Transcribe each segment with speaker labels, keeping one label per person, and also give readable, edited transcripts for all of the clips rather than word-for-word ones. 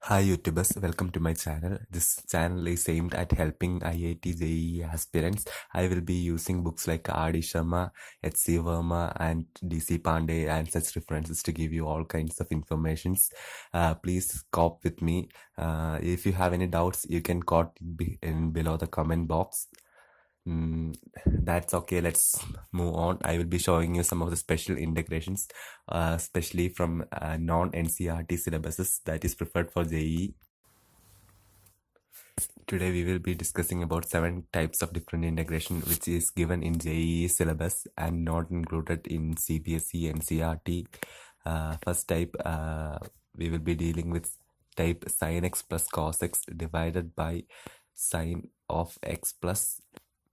Speaker 1: Hi YouTubers, welcome to my channel. This channel is aimed at helping IIT JEE aspirants. I will be using books like R.D. Sharma, H.C. Verma and D.C. Pandey and such references to give you all kinds of informations. Please cop with me. If you have any doubts, you can comment in below the comment box. That's okay. Let's move on. I will be showing you some of the special integrations, especially from non-NCERT syllabuses that is preferred for JEE. Today we will be discussing about 7 types of different integration which is given in JEE syllabus and not included in CBSE NCERT. First type, we will be dealing with type sin x plus cos x divided by sine of x plus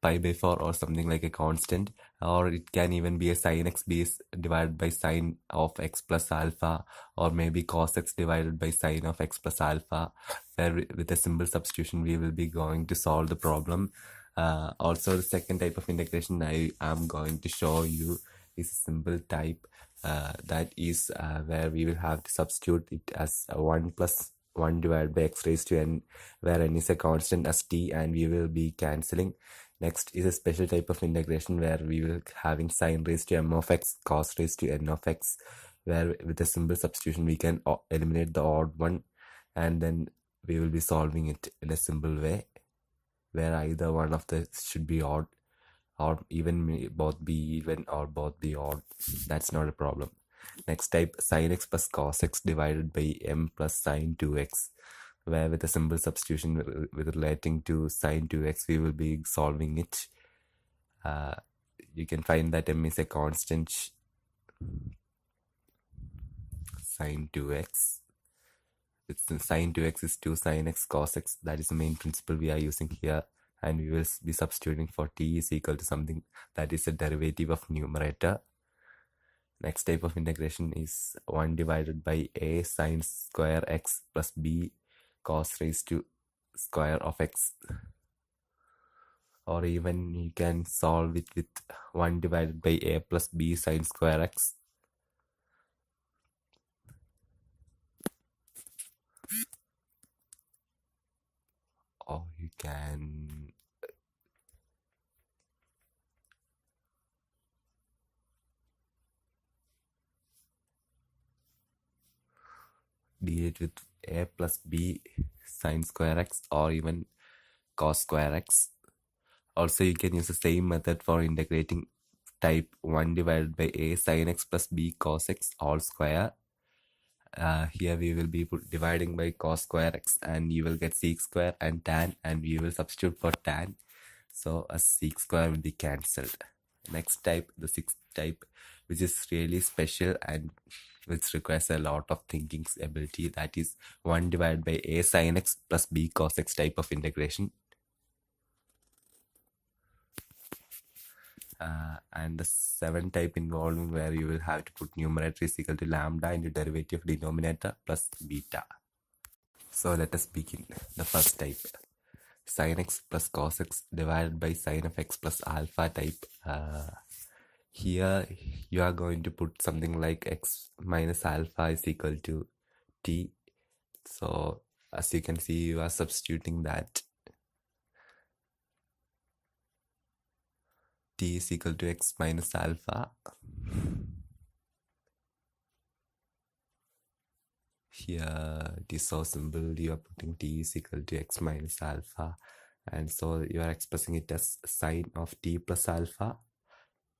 Speaker 1: pi by 4 or something like a constant, or it can even be a sin x base divided by sine of x plus alpha, or maybe cos x divided by sine of x plus alpha, where with a simple substitution we will be going to solve the problem. Also, the second type of integration I am going to show you is a simple type, that is where we will have to substitute it as 1 plus 1 divided by x raised to n, where n is a constant as t, and we will be cancelling. Next is a special type of integration where we will having sine raised to m of x, cos raised to n of x, where with a simple substitution we can eliminate the odd one, and then we will be solving it in a simple way, where either one of the should be odd, or even both be even or both be odd. That's not a problem. Next type, sin x plus cos x divided by m plus sine 2x, where with a simple substitution with relating to sine 2x we will be solving it. You can find that m is a constant sine 2x. Sine 2x is 2 sin x cos x. That is the main principle we are using here, and we will be substituting for t is equal to something that is a derivative of numerator. Next type of integration is 1 divided by a sine square x plus b cos raised to square of x, or even you can solve it with 1 divided by a plus b sine square x. Or you can deal it with a plus b sine square x or even cos square x. Also, you can use the same method for integrating type 1 divided by a sin x plus b cos x all square. Here we will be dividing by cos square x, and you will get sec square and tan, and we will substitute for tan, so a sec square will be cancelled. Next type, the sixth type, which is really special and which requires a lot of thinking ability, that is 1 divided by a sin x plus b cos x type of integration. And the seventh type involving where you will have to put numerator is equal to lambda into derivative of denominator plus beta. So let us begin. The first type, sin x plus cos x divided by sin of x plus alpha type. Here you are going to put something like x minus alpha is equal to t. So as you can see, you are substituting that t is equal to x minus alpha. Here it is so simple. You are putting t is equal to x minus alpha, and so you are expressing it as sine of t plus alpha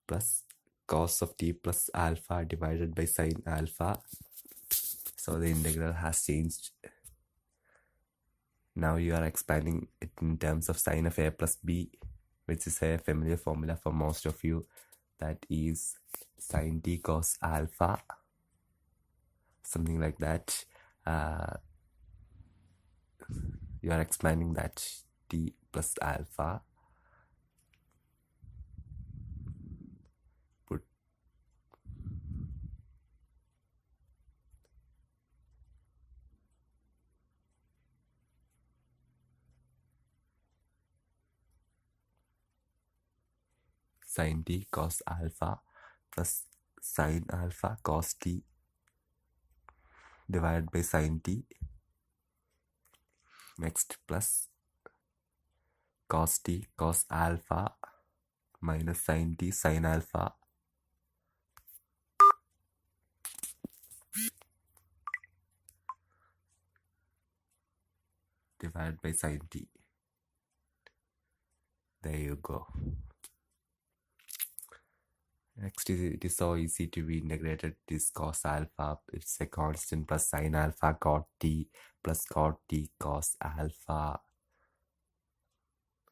Speaker 1: plus cos of t plus alpha divided by sine alpha. So the integral has changed. Now you are expanding it in terms of sine of a plus b, which is a familiar formula for most of you. That is sine t cos alpha, something like that. You are expanding that t plus alpha. Put sin t cos alpha plus sin alpha cos t divided by sin t Next, plus cos t cos alpha minus sin t sin alpha divided by sin t. There you go. Next, it is so easy to be integrated. This cos alpha, it's a constant, plus sin alpha cot t plus cot t cos alpha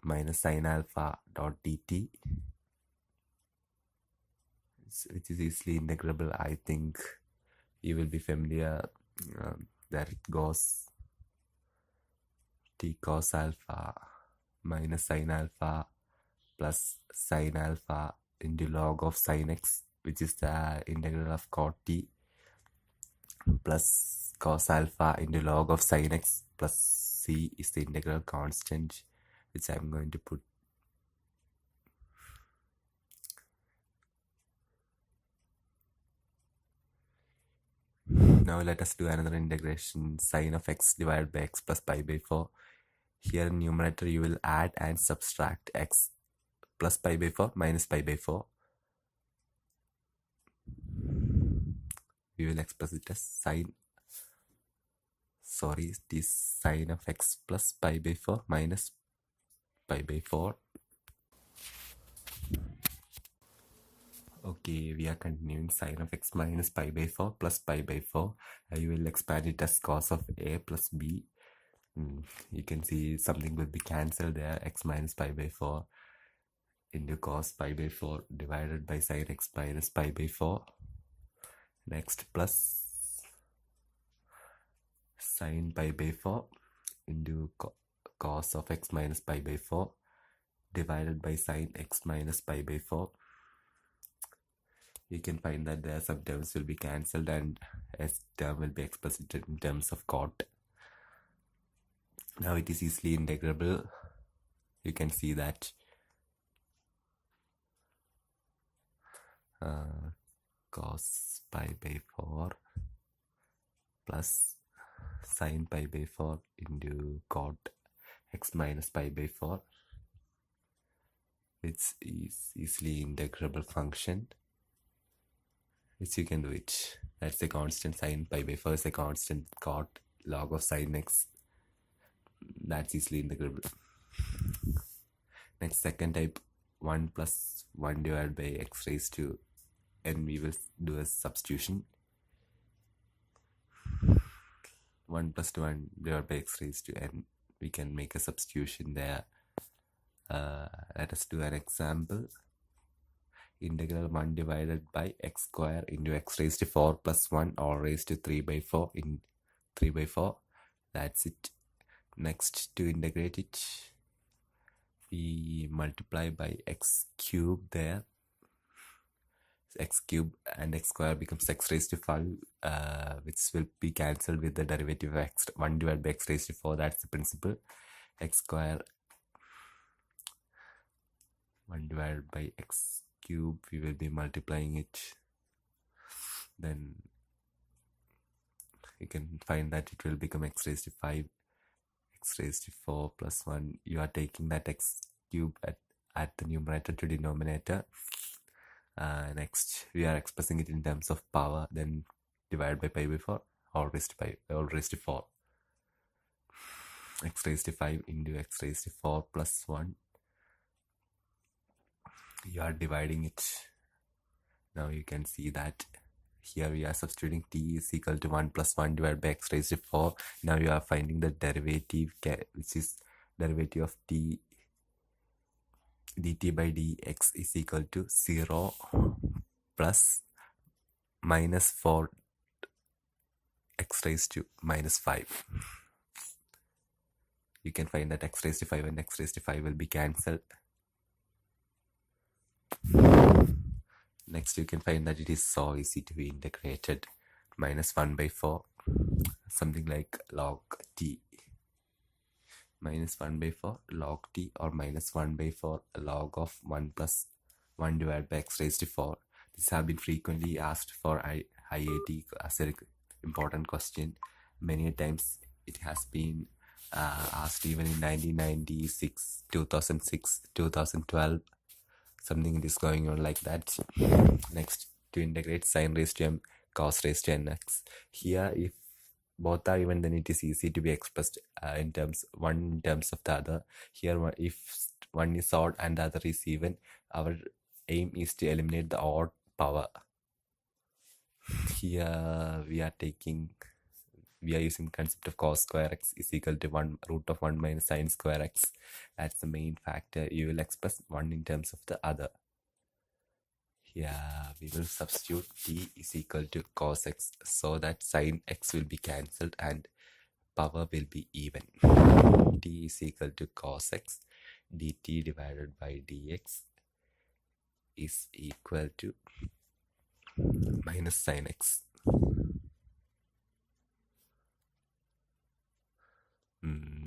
Speaker 1: minus sin alpha dot dt, which is easily integrable. I think you will be familiar. There it goes. T cos alpha minus sin alpha plus sin alpha into log of sin x, which is the integral of cot t, plus cos alpha into log of sin x plus c is the integral constant, which I'm going to put. Now let us do another integration, sin of x divided by x plus pi by 4. Here in numerator you will add and subtract x plus pi by 4 minus pi by 4. We will express it as this sin of x plus pi by 4 minus pi by 4. Okay, we are continuing sin of x minus pi by 4 plus pi by 4. You will expand it as cos of a plus b. You can see something will be cancelled there. X minus pi by 4 into cos pi by 4 divided by sin x minus pi by 4. Next, plus sin pi by 4 into cos of x minus pi by 4 divided by sin x minus pi by 4. You can find that there some terms will be cancelled and s term will be expressed in terms of cot. Now it is easily integrable. You can see that cos pi by 4 plus sin pi by 4 into cot x minus pi by 4. It's easily integrable function, which you can do it. That's a constant. Sin pi by 4 is a constant. Cot log of sin x, that's easily integrable. Next, second type, 1 plus 1 divided by x raised to n. We will do a substitution. 1 plus 1 divided by x raised to n. We can make a substitution there. Let us do an example. Integral 1 divided by x square into x raised to 4 plus 1 all raised to 3 by 4 in 3 by 4. That's it. Next, to integrate it, we multiply by x cube there. X cube and x square becomes x raised to 5, which will be cancelled with the derivative of x. 1 divided by x raised to 4, that's the principle. X square 1 divided by x cube, we will be multiplying it. Then you can find that it will become x raised to 5, x raised to 4 plus 1. You are taking that x cube at the numerator to denominator. Next, we are expressing it in terms of power, then divided by pi by 4, all raised to 4. X raised to 5 into x raised to 4 plus 1. You are dividing it. Now you can see that here we are substituting t is equal to 1 plus 1 divided by x raised to 4. Now you are finding the derivative, which is derivative of t dt by dx is equal to 0 plus minus 4 x raised to minus 5. You can find that x raised to 5 and x raised to 5 will be cancelled. Next, you can find that it is so easy to be integrated. Minus 1 by 4, something like log t. Minus 1 by 4 log t, or minus 1 by 4 log of 1 plus 1 divided by x raised to 4. These have been frequently asked for IIT as an important question. Many times it has been asked even in 1996, 2006, 2012. Something is going on like that. Next, to integrate sine raised to m cos raised to nx. Here, if both are even, then it is easy to be expressed in terms of the other. Here, if one is odd and the other is even, our aim is to eliminate the odd power. Here we are using the concept of cos square x is equal to 1 root of 1 minus sine square x. That's the main factor. You will express one in terms of the other. Here we will substitute t is equal to cos x so that sine x will be cancelled and power will be even. T is equal to cos x dt divided by dx is equal to minus sine x.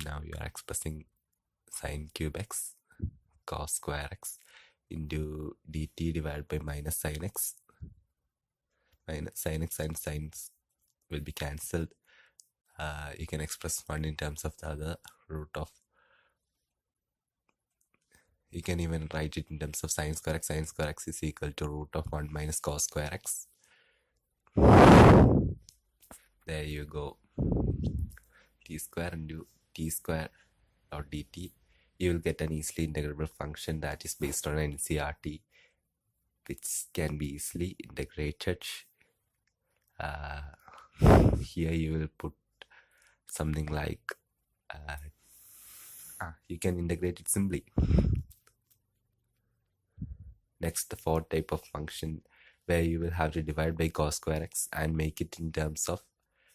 Speaker 1: Now you are expressing sine cube x cos square x into dt divided by minus sine x. Minus sine x and sines will be cancelled. You can express one in terms of the other. Root of, you can even write it in terms of sine square x. Sine square x is equal to root of 1 minus cos square x. There you go. T square into t square dot dt. You will get an easily integrable function that is based on NCERT, which can be easily integrated. Here you will put something like you can integrate it simply. Next, the fourth type of function where you will have to divide by cos square x and make it in terms of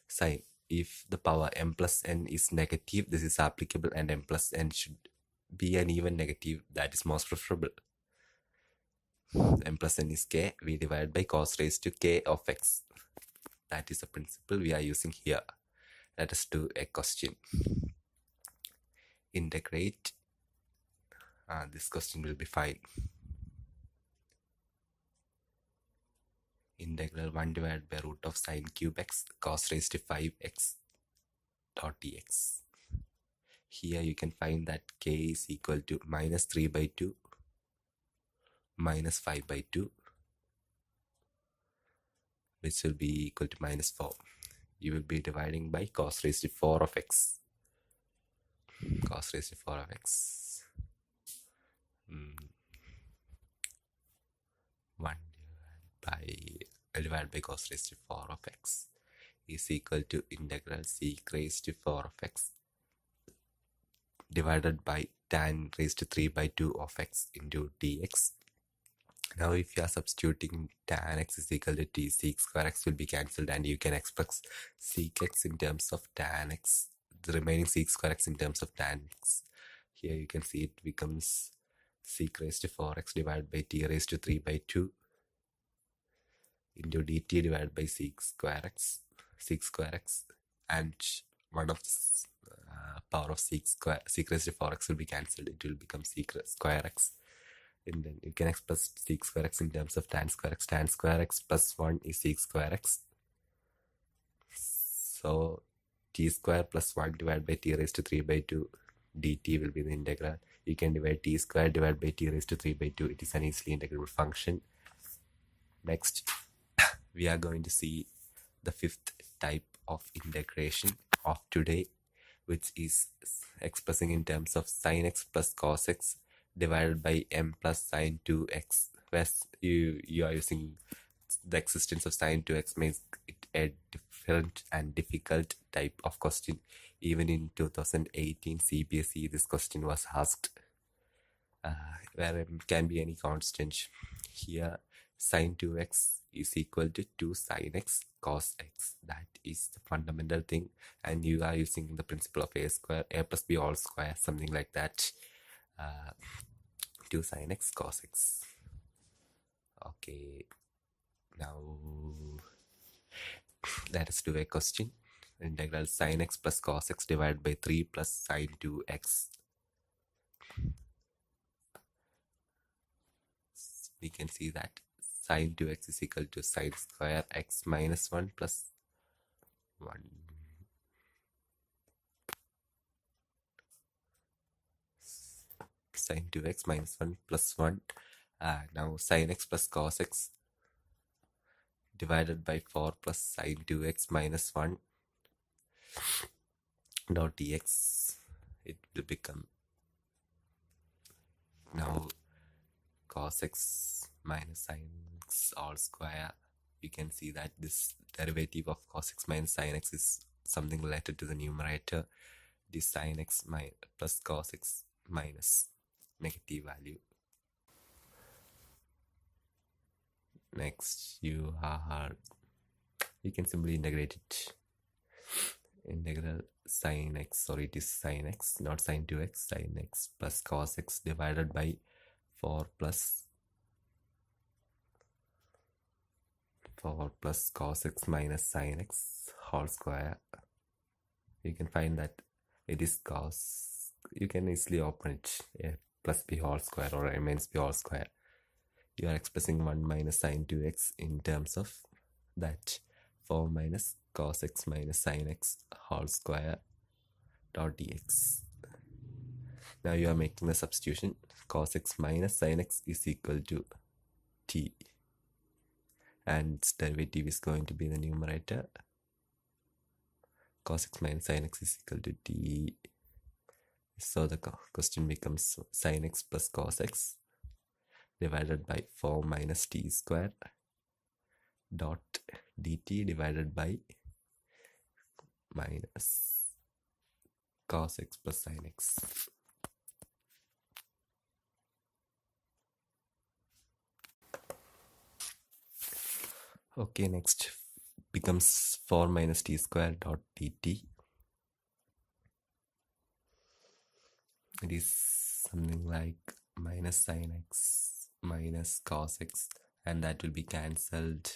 Speaker 1: sine. If the power m plus n is negative, this is applicable, and m plus n should be an even negative. That is most preferable. M plus n is k. We divide by cos raised to k of x. That is the principle we are using here. Let us do a question. Integrate. This question will be fine. Integral 1 divided by root of sine cube x cos raised to 5x dot dx. Here you can find that k is equal to minus 3 by 2 minus 5 by 2, which will be equal to minus 4. You will be dividing by cos raised to 4 of x. Cos raised to 4 of x. 1 divided by cos raised to 4 of x is equal to integral sec raised to 4 of x divided by tan raised to 3 by 2 of x into dx. Now if you are substituting tan x is equal to t, sec square x will be cancelled and you can express sec x in terms of tan x, the remaining sec square x in terms of tan x. Here you can see it becomes sec raised to 4x divided by t raised to 3 by 2 into dt divided by sec square x, and one of power of sec raised to 4x will be cancelled. It will become sec square x, and then you can express sec square x in terms of tan square x. Tan square x plus 1 is sec square x. So t square plus 1 divided by t raised to 3 by 2 dt will be the integral. You can divide t square divided by t raised to 3 by 2. It is an easily integrable function. Next, we are going to see the fifth type of integration of today, which is expressing in terms of sin x plus cos x divided by m plus sin 2x, where you are using the existence of sin 2x makes it a different and difficult type of question. Even in 2018 CBSE, this question was asked, where m can be any constant. Here, sin 2x is equal to 2 sin x cos x. That is the fundamental thing, and you are using the principle of a plus b all square, something like that. 2 sin x cos x. Okay, now let us do a question. Integral sin x plus cos x divided by 3 plus sin 2x. We can see that sin 2x is equal to sin square x minus 1 plus 1. sine 2x minus 1 plus 1. Now sin x plus cos x divided by 4 plus sine 2x minus 1 dot dx. It will become now cos x minus sin x all square. You can see that this derivative of cos x minus sin x is something related to the numerator. This sin x plus cos x minus negative value. Next, you can simply integrate it. Integral sin x, sorry, it is sin x, not sin 2x, sin x plus cos x divided by 4 plus cos x minus sin x whole square. You can find that it is cos. You can easily open it, a plus b whole square or a minus b whole square. You are expressing 1 minus sin 2x in terms of that 4 minus cos x minus sin x whole square dot dx. Now you are making the substitution. Cos x minus sin x is equal to t, and its derivative is going to be the numerator. Cos x minus sin x is equal to t. So the question becomes sin x plus cos x divided by 4 minus t square dot dt divided by minus cos x plus sin x. Okay, next becomes 4 minus t square dot dt. It is something like minus sin x minus cos x, and that will be cancelled.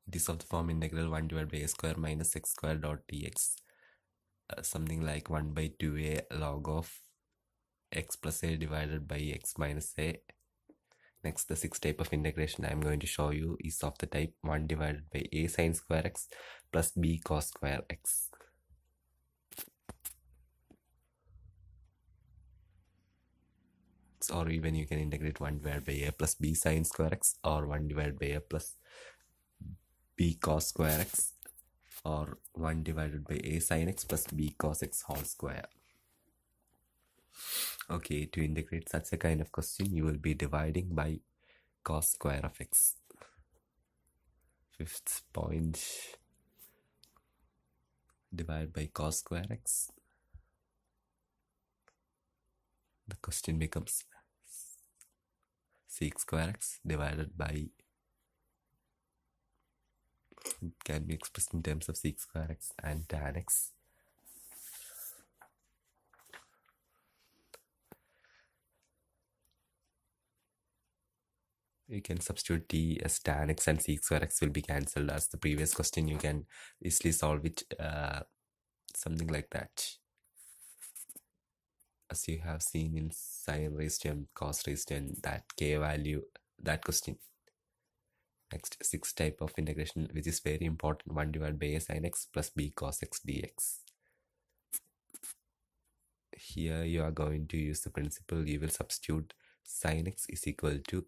Speaker 1: It is of the form integral 1 divided by a square minus x square dot dx. Something like 1 by 2a log of x plus a divided by x minus a. Next, the sixth type of integration I am going to show you is of the type 1 divided by a sine square x plus b cos square x. Or even you can integrate 1 divided by a plus b sine square x, or 1 divided by a plus b cos square x, or 1 divided by a sine x plus b cos x whole square. Okay, to integrate such a kind of question, you will be dividing by cos square of x. Fifth point, divide by cos square x. The question becomes sec square x divided by, it can be expressed in terms of sec square x and tan x. You can substitute t as tan x, and sec square x will be cancelled. As the previous question, you can easily solve it something like that, as you have seen in sin raised to m, cos raised to n, that k value, that question. Next, sixth type of integration, which is very important, 1 divided by a sin x plus b cos x dx. Here you are going to use the principle. You will substitute sin x is equal to,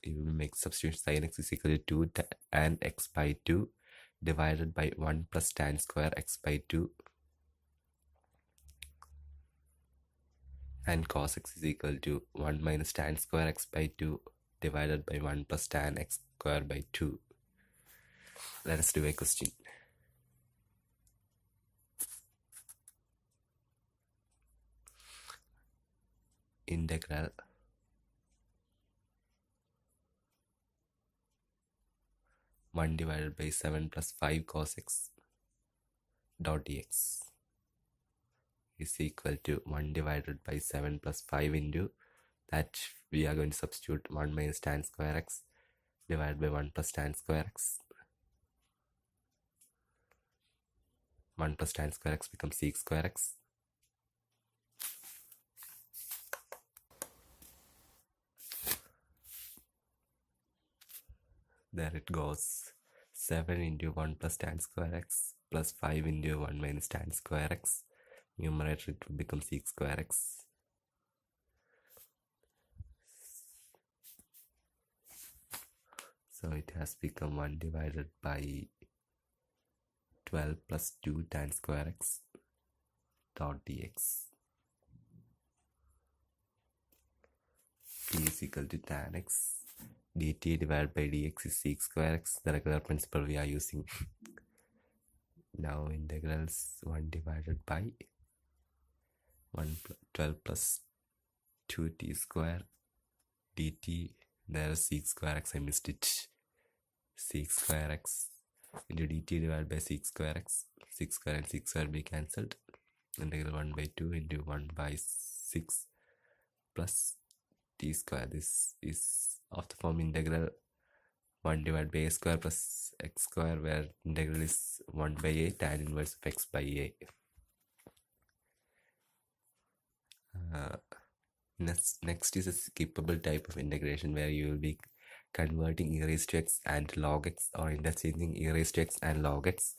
Speaker 1: you will make substitution sin x is equal to 2 tan x by 2 divided by 1 plus tan square x by 2, and cos x is equal to 1 minus tan square x by 2 divided by 1 plus tan x square by 2. Let us do a question. Integral (1 divided by 7 plus 5 cos x dot dx) is equal to 1 divided by 7 plus 5 into that we are going to substitute 1 minus tan square x divided by 1 plus tan square x. 1 plus tan square x becomes sec square x. There it goes. 7 into 1 plus tan square x plus 5 into 1 minus tan square x. Numerator it will become sec square x. So it has become 1 divided by 12 plus 2 tan square x dot dx. T is equal to tan x. dt divided by dx is sec square x, the regular principle we are using. Now integrals 1 divided by 12 plus 2t square dt. There is sec square x, I missed it. Sec square x into dt divided by sec square x. Sec square and sec square be cancelled. Integral 1 by 2 into 1 by 6 plus t square. This is of the form integral 1 divided by a square plus x square, where integral is 1 by a tan inverse of x by a. Next is a skippable type of integration, where you will be converting e raised to x and log x, or interchanging e raised to x and log x,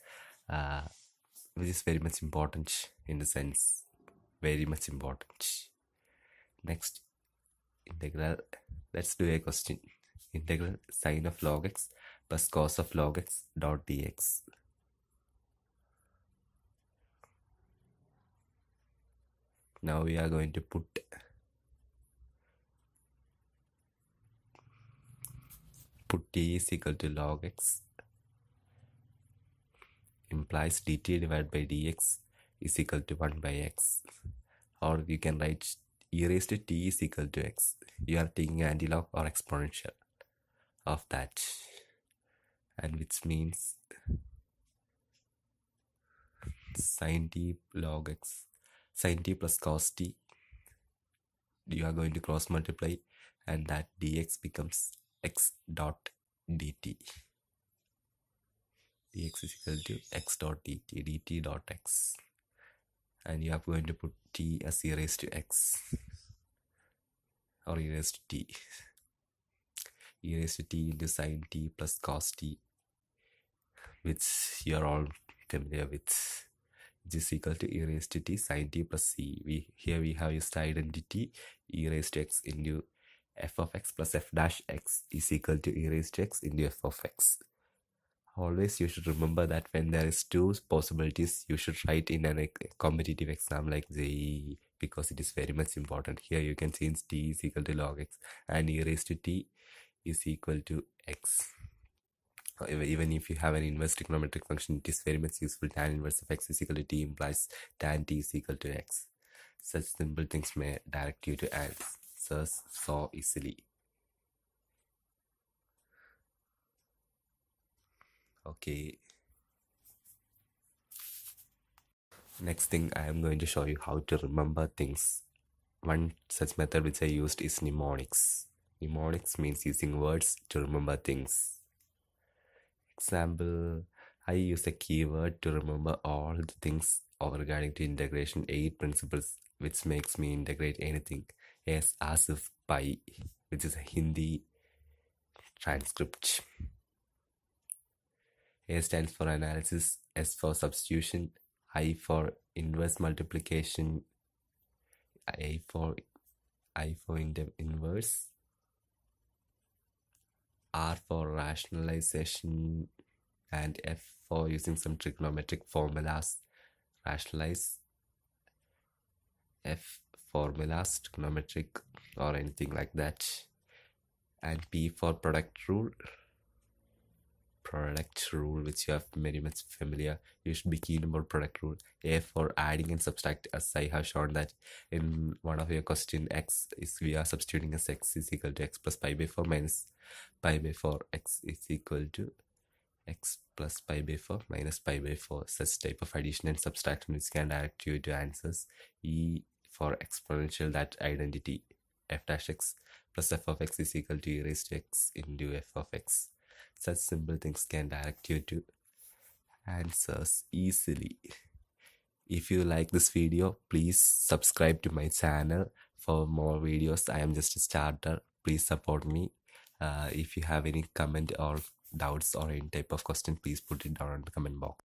Speaker 1: which is very much important in the sense, very much important. Next, integral, let's do a question. Integral sine of log x plus cos of log x dot dx. Now we are going to put t is equal to log x, implies dt divided by dx is equal to 1 by x. Or you can write e raised to t is equal to x. You are taking antilog or exponential of that, and which means sin t log x, sin t plus cos t, you are going to cross multiply, and that dx becomes x dot dt. Dx is equal to x dot dt, dt dot x, and you are going to put t as e raised to x, or e raised to t. E raised to t into sin t plus cos t, which you are all familiar with, which is equal to e raised to t sin t plus c. Here we have used identity, e raised to x into f of x plus f dash x is equal to e raised to x into f of x. Always you should remember that when there is two possibilities, you should write in a competitive exam like JEE, because it is very much important. Here you can change t is equal to log x and e raised to t is equal to x. Even if you have an inverse trigonometric function, it is very much useful. Tan inverse of x is equal to t implies tan t is equal to x. Such simple things may direct you to answers so easily. Okay. Next thing, I am going to show you how to remember things. One such method which I used is mnemonics. Mnemonics means using words to remember things. Example, I use a keyword to remember all the things regarding to integration, 8 principles which makes me integrate anything. As if pi, which is a Hindi transcript. A stands for analysis, S for substitution, I for inverse multiplication, I for inverse, R for rationalization, and F for using some trigonometric formulas, rationalize, F formulas, trigonometric or anything like that, and P for product rule, which you are very much familiar. You should be keen about product rule. A for adding and subtract, as I have shown that in one of your question. X is, we are substituting as x is equal to x plus pi by 4 minus pi by 4. X is equal to x plus pi by 4 minus pi by 4. Such type of addition and subtraction which can direct you to answers. E for exponential, that identity, f dash x plus f of x is equal to e raised to x into f of x. Such simple things can direct you to answers easily. If you like this video, please subscribe to my channel for more videos. I am just a starter. Please support me. If you have any comment or doubts or any type of question, please put it down in the comment box.